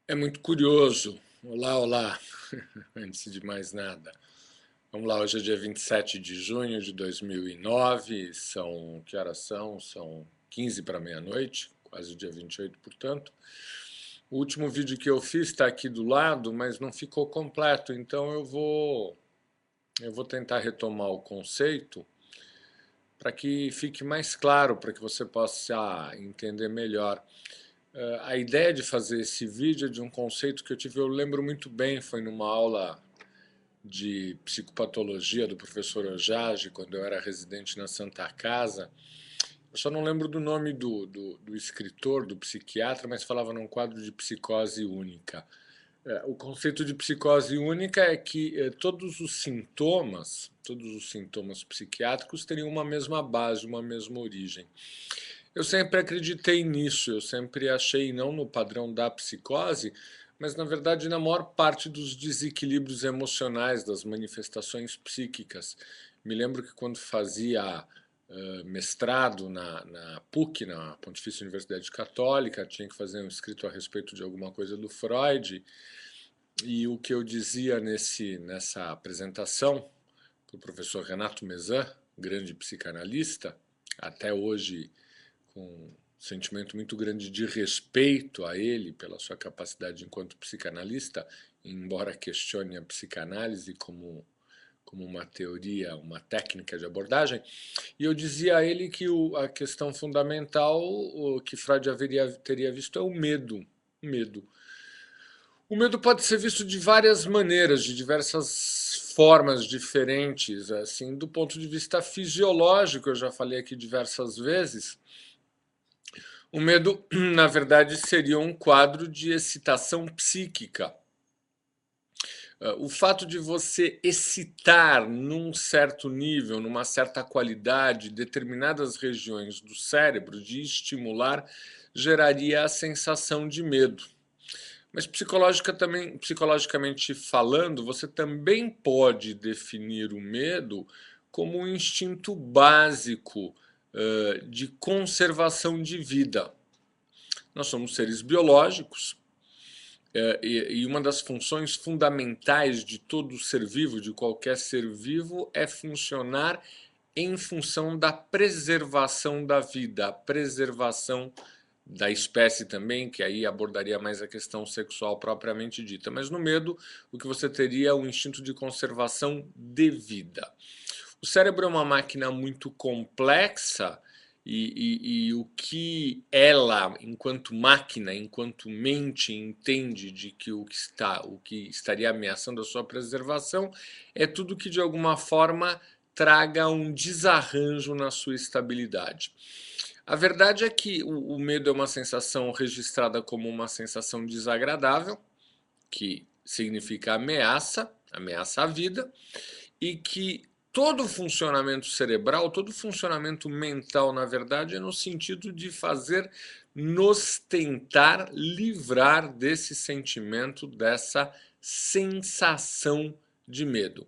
É muito curioso. Olá, olá. Antes de mais nada. Vamos lá, hoje é dia 27 de junho de 2009. Que horas são? São 15 para meia-noite, quase o dia 28, portanto. O último vídeo que eu fiz está aqui do lado, mas não ficou completo, então eu vou tentar retomar o conceito para que fique mais claro, para que você possa entender melhor. A ideia de fazer esse vídeo é de um conceito que eu lembro muito bem, foi numa aula de psicopatologia do professor Ojage, quando eu era residente na Santa Casa. Eu só não lembro do nome do escritor, do psiquiatra, mas falava num quadro de psicose única. O conceito de psicose única é que todos os sintomas psiquiátricos teriam uma mesma base, uma mesma origem. Eu sempre acreditei nisso, eu sempre achei não no padrão da psicose, mas na verdade na maior parte dos desequilíbrios emocionais, das manifestações psíquicas. Me lembro que quando fazia mestrado na PUC, na Pontifícia Universidade Católica, tinha que fazer um escrito a respeito de alguma coisa do Freud, e o que eu dizia nessa apresentação para o professor Renato Mezan, grande psicanalista, até hoje com um sentimento muito grande de respeito a ele pela sua capacidade enquanto psicanalista, embora questione a psicanálise como uma teoria, uma técnica de abordagem. E eu dizia a ele que a questão fundamental que Freud teria visto é o medo. O medo. O medo pode ser visto de várias maneiras, de diversas formas diferentes, assim, do ponto de vista fisiológico, eu já falei aqui diversas vezes. O medo, na verdade, seria um quadro de excitação psíquica. O fato de você excitar num certo nível, numa certa qualidade, determinadas regiões do cérebro, de estimular, geraria a sensação de medo. Mas psicologicamente falando, você também pode definir o medo como um instinto básico de conservação de vida. Nós somos seres biológicos, e uma das funções fundamentais de todo ser vivo, de qualquer ser vivo, é funcionar em função da preservação da vida, a preservação da espécie também, que aí abordaria mais a questão sexual propriamente dita. Mas no medo, o que você teria é o instinto de conservação de vida. O cérebro é uma máquina muito complexa e o que ela, enquanto máquina, enquanto mente, entende de que o que estaria ameaçando a sua preservação é tudo que de alguma forma traga um desarranjo na sua estabilidade. A verdade é que o medo é uma sensação registrada como uma sensação desagradável, que significa ameaça, ameaça à vida, e que todo o funcionamento cerebral, todo o funcionamento mental, na verdade, é no sentido de fazer nos tentar livrar desse sentimento, dessa sensação de medo.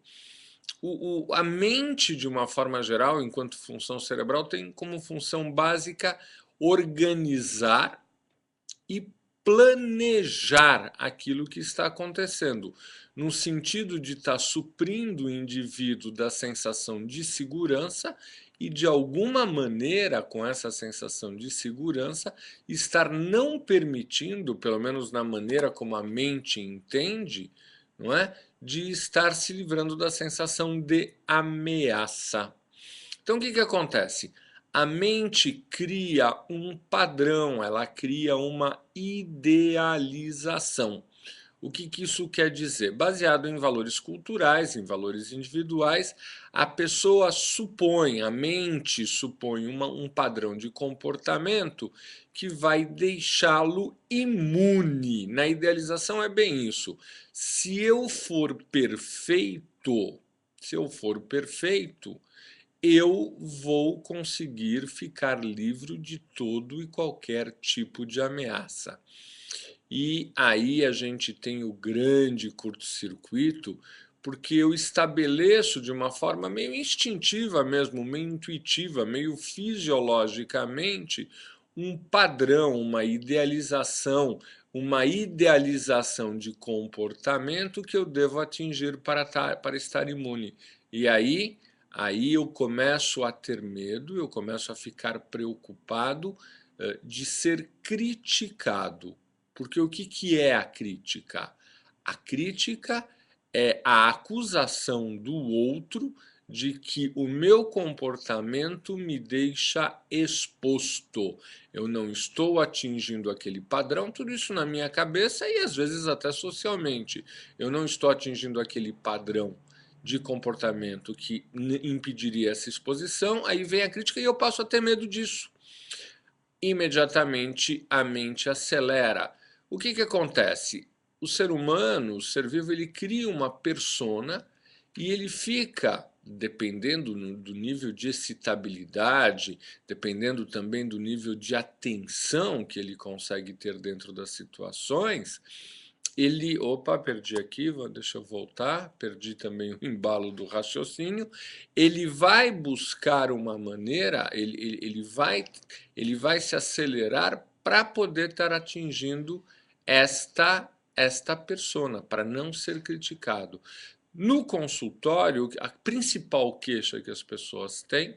A mente, de uma forma geral, enquanto função cerebral, tem como função básica organizar e planejar aquilo que está acontecendo, no sentido de estar suprindo o indivíduo da sensação de segurança e, de alguma maneira, com essa sensação de segurança, estar não permitindo, pelo menos na maneira como a mente entende, não é? De estar se livrando da sensação de ameaça. Então, o que acontece? A mente cria um padrão, ela cria uma idealização. O que isso quer dizer? Baseado em valores culturais, em valores individuais, a pessoa supõe, a mente supõe um padrão de comportamento que vai deixá-lo imune. Na idealização é bem isso. Se eu for perfeito, se eu for perfeito, eu vou conseguir ficar livre de todo e qualquer tipo de ameaça. E aí a gente tem o grande curto-circuito, porque eu estabeleço de uma forma meio instintiva mesmo, meio intuitiva, meio fisiologicamente, um padrão, uma idealização, uma idealização de comportamento que eu devo atingir para estar imune. E aí eu começo a ter medo, eu começo a ficar preocupado de ser criticado. Porque o que é a crítica? A crítica é a acusação do outro de que o meu comportamento me deixa exposto. Eu não estou atingindo aquele padrão, tudo isso na minha cabeça e às vezes até socialmente. Eu não estou atingindo aquele padrão de comportamento que impediria essa exposição, aí vem a crítica e eu passo a ter medo disso. Imediatamente a mente acelera. O que acontece? O ser humano, o ser vivo, ele cria uma persona e ele fica, dependendo do nível de excitabilidade, dependendo também do nível de atenção que ele consegue ter dentro das situações, ele, opa, perdi aqui, deixa eu voltar, perdi também o embalo do raciocínio, ele vai buscar uma maneira, ele vai se acelerar para poder estar atingindo esta persona, para não ser criticado. No consultório, a principal queixa que as pessoas têm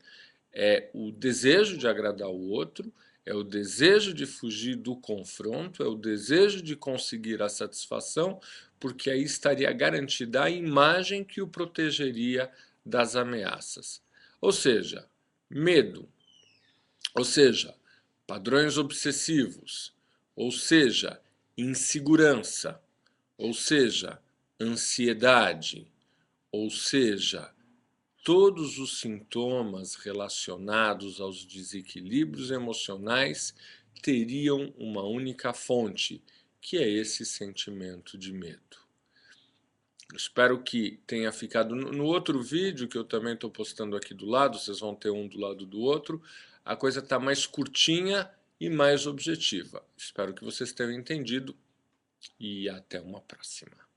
é o desejo de agradar o outro, é o desejo de fugir do confronto, é o desejo de conseguir a satisfação, porque aí estaria garantida a imagem que o protegeria das ameaças. Ou seja, medo, ou seja, padrões obsessivos, ou seja, insegurança, ou seja, ansiedade, ou seja, todos os sintomas relacionados aos desequilíbrios emocionais teriam uma única fonte, que é esse sentimento de medo. Espero que tenha ficado. No outro vídeo, que eu também estou postando aqui do lado, vocês vão ter um do lado do outro, a coisa está mais curtinha e mais objetiva. Espero que vocês tenham entendido e até uma próxima.